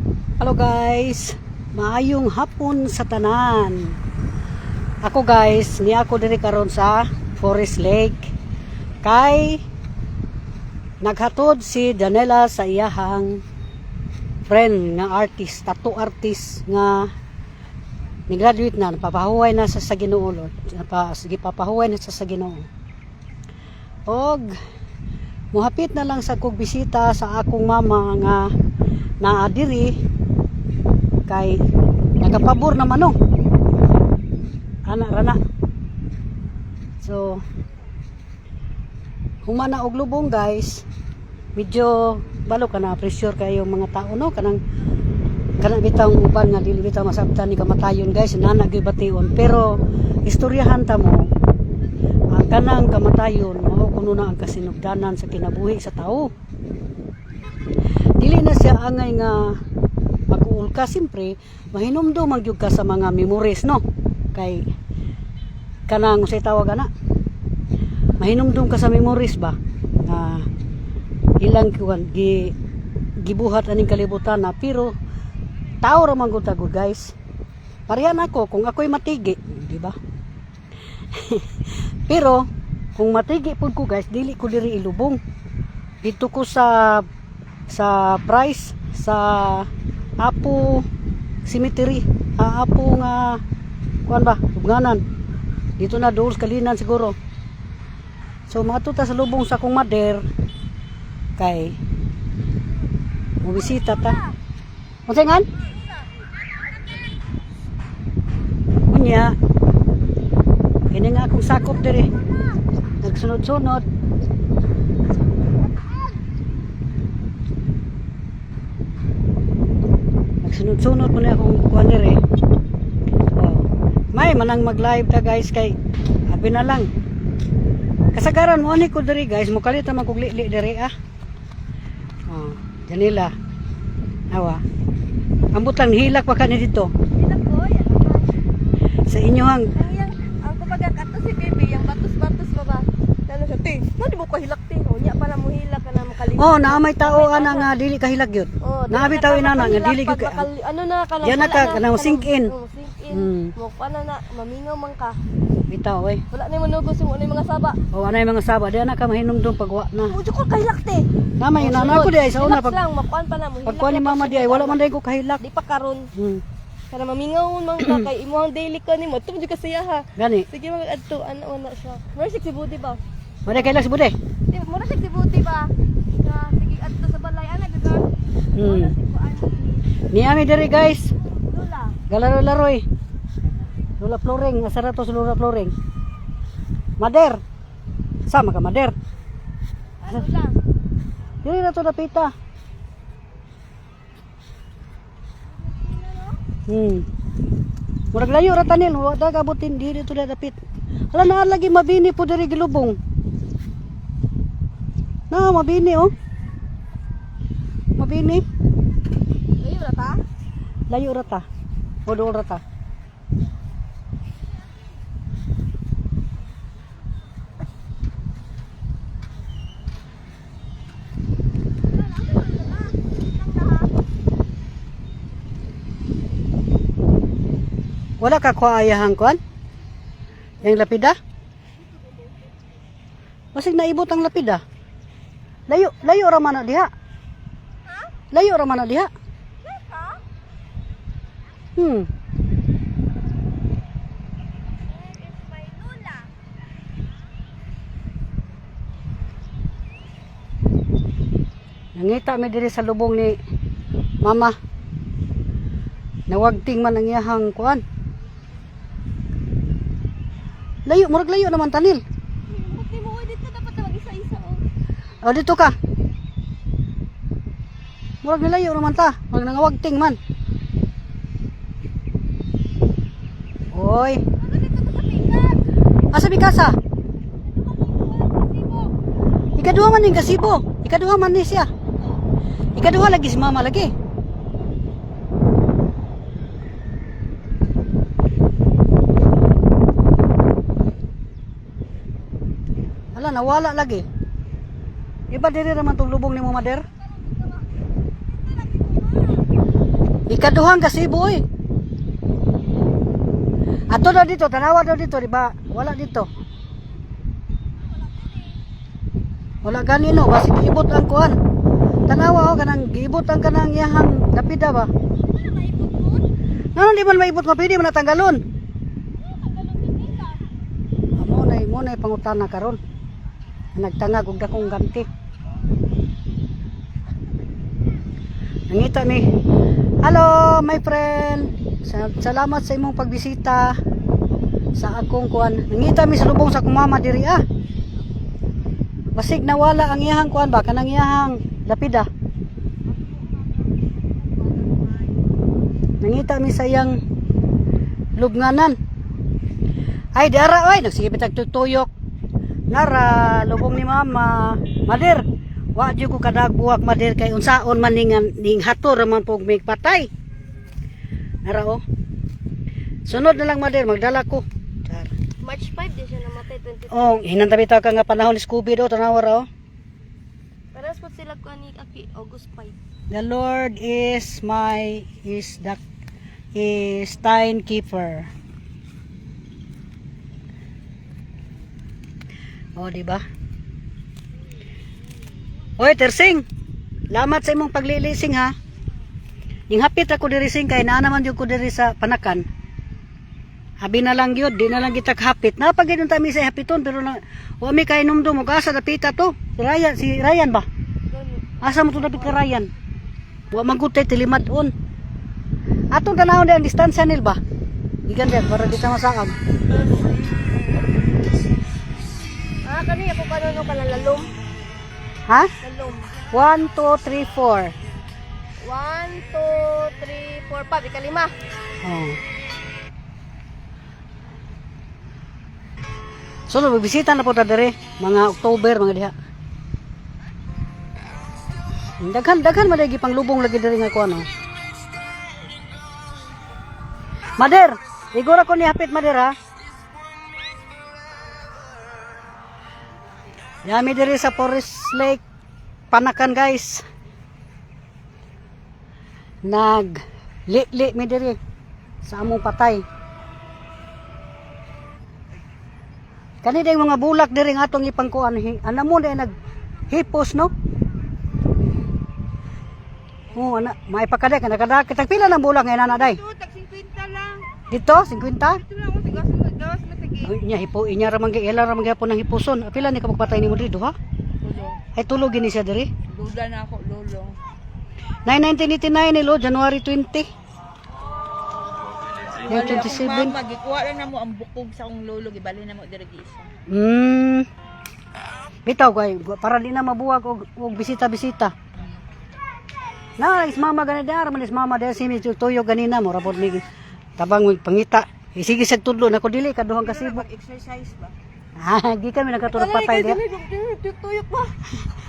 Hello guys, maayong hapon sa tanan. Ako guys, ni ako diri karon sa Forest Lake. Kay naghatod si Janela sa iyahang friend nga artist, tattoo artist nga ni-graduate na, napapahuway na sa Ginoo. Papahuway na sa Ginoo. Og muhapit na lang sa kog bisita sa akong mama nga naadiri kay nagapabor naman no anak rana. So humana og lubong guys, medyo balo ka na pressure kayo mga tao no, kanang bitaw uban nga dili bitaw masabtan ni kamatayon guys, nana gyud bation, pero istoryahan ta mo ang kanang kamatayon mao kuno na ang kasinugdanan sa kinabuhi sa tao. Dili na siya angay nga mag-uul ka, simpre mahinumdum magyud ka sa mga memories no, kay kanang usay tawag ana, mahinumdum ka sa memories ba na ilang kuan gibuhat aning kalibutan na, pero tao ra man gud guys. Parehan ako kung ako'y matigi, di ba? Pero kung matigi pud ko guys, dili ko diri ilubong. Dito ko sa price sa Apo Cemetery, Apo nga kuan ba, Tubnganan. Dito na dool kalinan siguro. So matuta sa lubong sa akong mother kay mubisita ta. Unsay ngan? Unya. Kini nga akong sakop diri. Nagsunod-sunod. Sunod-sunod mo na akong kuha nire. Oh. May manang mag-live ta guys kay abi na lang. Kasagaran mo ani ko diri guys, mukalit ta magugli-li diri ah. Oh, Janela. Awa. Ambot lang hilak pa kani dito. Hilak ko yan. Sa inyohang Ang kumbaga kato si baby, yung batos-batos ba ba? Lalo siya, te, di mo ko hilak te. Unya pa na mo hilak ka na makalimot. oh, naamay tao ana nga dili kahilak gyud. Naabi tao inana nga dili gyud. Ano na ka Yan na ka kanang sink in. Sink in. Mo pa na mamingaw man ka. Bitaw oy. Wala na mo nugos mo mga saba. Oh, anay mga saba di ana ka mahinumdum pagwa na. Ujo ko kahilak te. Namay inana ko di ay sa una pag lang makuan pa na mo hilak. pagkuan ni mama di ay wala man day ko kahilak. Di pa karon. Kana mamingaw man ka kay imong daily ka nimo. Tum jud ka siya ha. Gani. Sige mag adto ana na siya. Mercy si Budi ba? Wala kahilak si bude. Di mo na si Budi ba? Sige adto sa balay ana gagawin. Niami diri guys. Lula. Galaro-laroy. Lula flooring, asara to sa lula flooring. Mader. Sama ka mader. Ano lang? Dili na to napita. Murag layo ra tanin, wa da gabutin diri to dapit. Hala na lagi mabini po diri gilubong. Na mabini oh. Mabini. Layo ra ta? Layo ra ta. Bodol ra ta. Wala ka kuayahang kuan? Yang lapida? Masig naibot ang lapida. Layo ra man na diha. Ha? Layo ra man na diha. Ka? It's my Lula. Nangita mi diri sa lubong ni mama. Nawagting man ang iyahang kuan. Layo, murag layo naman tanil. Buti mo dito dapat na mag-isa-isa oh. O dito ka. Murag nilayo naman ta. Murag nangawagting man. Oy. Ano dito sa pikas? Asa bikasa? Sibo. Ikaduha man ning kasibo. Ikaduha man ni siya. Ikaduha lagi si mama lagi. Ala nawala lagi. Iba diri raman tong lubong nimo mader. Ikaduhang gasibo oy. Ato na dito, tanawa daw dito, di ba? Wala dito. Wala ganino, basi giibot ang kuan. Tanawa o kanang giibot ang kanang iyahang lapida ba? Ano di man maibot mapili man natanggalon. Mo na pangutana karon. Nagtangag og dakong ganti. Nangita mi. Hello, my friend. Salamat sa imong pagbisita sa akong kuan. Nangita mi sa lubong sa akong mama diri ah. Basig nawala ang iyahang kuan ba kanang iyahang lapida. Nangita mi sa iyang lubnganan. Ay dara oy nagsigibit og tutuyok. Nara lubong ni mama. Mader, wa jud ko kadag buwak mader kay unsaon man ning hator man pog mig patay. Nara oh. Sunod na lang mader magdala ko. Char. March 5 din siya namatay 20. Oh, hinantabi ta ka nga panahon ni Scooby do tanawa ra oh. Paras po sila ko ani Aki August 5. The Lord is timekeeper. Oh, di ba? Oy, Tersing. Lamat sa imong paglilising ha. Ning hapit ako diri sing kay naa naman jud ko diri sa Panakan. Abi na lang gyud, di na lang kita hapit. Napagidon ta mi sa hapiton pero na wa mi kay numdum og asa dapita to. Si Ryan ba? Asa mo to dapit ka Ryan? Wa magutay tilimadon. Atong tanawon ang distansya nil ba? Gikan din para di ta masaag. Kani ako kanino ka lalom? Ha? Lalom. 1 2 3 4. 1 2 3 4 5 ikalima. Oh. So, magbisita na po ta dere mga October mga diha. Daghan madagi pang lubong lagi diri nga ko ano. Mader, igora ko ni hapit Mader ha. Yami diri sa Forest Lake Panakan guys. Li mi diri sa among patay. Kani day mga bulak diri nga atong ipangkuan ana mo day naghipos no. Oh ana may pakadek kada kitag pila ng bulak ngayon ana day. Tag 50 lang. Dito 50? Ito lang ako gawas matagi. Ay nya hipo inya ra man ila ra man gyapon ng hipuson. Pila ni ka magpatay nimo diri ha? Ay tulog gini siya diri. Duda na ako lolo. 1989 nilo January 20. Yung 27. Magikuha lang na mo ang bukog sa akong lolo gibali na mo diri isa. Bitaw kay para di na mabuwag og bisita-bisita. Na is mama ganidar man is mama der simi tuyo ganina mo rabot mi tabang pangita. Sige sa tudlo na ko dili kaduhang kasibo. Exercise ba? Ah, di kami nagkatulog patay dia. Tuyok ba?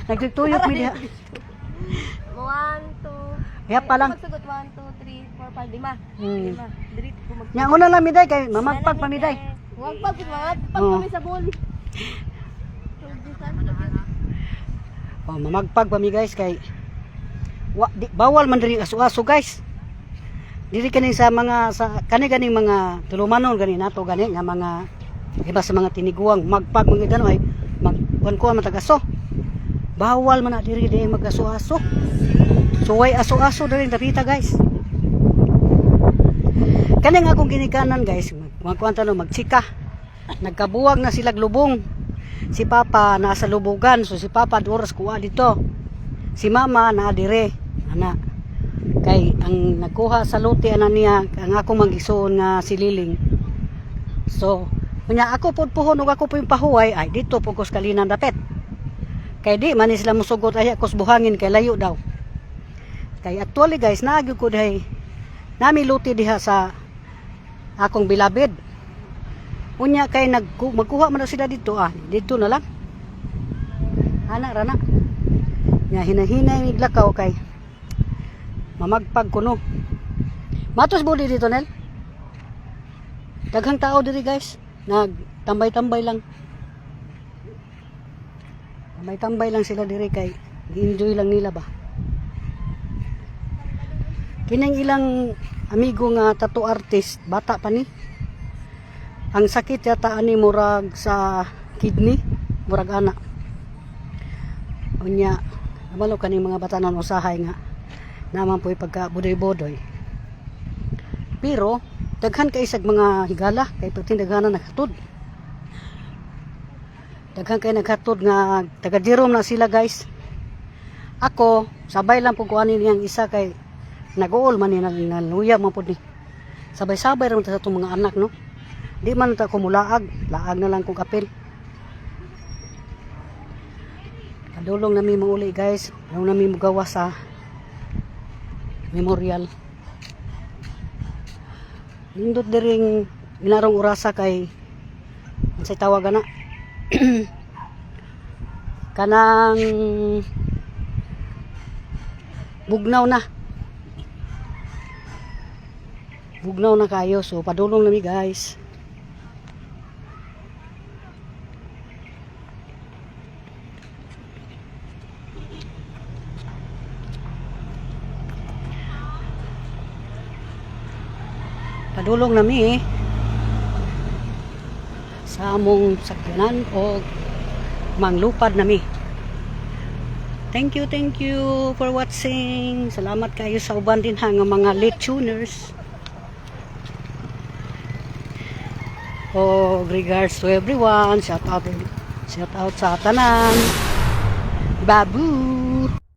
Nagtutuyok mi dia. 1 2. Kaya pa lang. Magsugot 1 2 3 4 5 5. 5. Diri ko mag. Nya una lang miday kay mamagpag pa miday. Wag pag kami sa ball. Oh, mamagpag pa mi guys kay bawal man diri aso-aso guys. Diri kani sa mga sa kani-ganing mga tulumanon gani nato gani nga mga iba sa mga tiniguang magpag mga gano ay magkuan matagaso. Bawal man na diri mag-aso-aso. So way aso-aso diri dapita guys. Kani nga akong ginikanan guys, magkuan tano magtsika. Nagkabuwag na sila lubong. Si Papa nasa lubugan, so si Papa oras kuha dito. Si Mama na dire, ana. Kay ang nagkuha sa lote ana niya ang ako magisuon nga si Liling. So, kunya ako pud puhon ug ako po yung pahuway ay dito po ko sa kalinan dapet. Kay di man sila musugot ay akos buhangin kay layo daw. Kay actually guys, naagyo ko dahi nami lote diha sa akong bilabid. Unya kay magkuha man sila dito dito na lang. Ana rana. Nya hinahinay miglakaw kay mamagpag kuno. Matos budi dito nel. Daghang tao diri guys. Nagtambay-tambay lang. Tambay-tambay lang sila diri kay enjoy lang nila ba. Kining ilang amigo nga tattoo artist, bata pa ni. Ang sakit yata ani murag sa kidney, murag ana. Unya, nabalo kaning mga batanon usahay nga naman po'y pagka budoy-budoy. Pero daghan kay isag mga higala kay pati daghanan naghatod. Daghan kay naghatod nga taga Jerome na sila guys. Ako sabay lang pug kuanin niyang isa kay nag-uol man ni naluya man pud ni. Sabay-sabay ra man ta sa itong mga anak no. Di man ta ko mulaag, laag na lang kong kapil. Kadulong nami mo uli guys, daw nami mo gawa sa memorial. Nindot diring inarong orasa kay unsay tawag na kanang bugnaw na kayo, so padulong nami guys. Padulong nami sa among sakyanan o manglupad nami. Thank you for watching. Salamat kayo sa uban din ha nga mga late tuners. Oh, regards to everyone. Shout out sa tanan. Babu.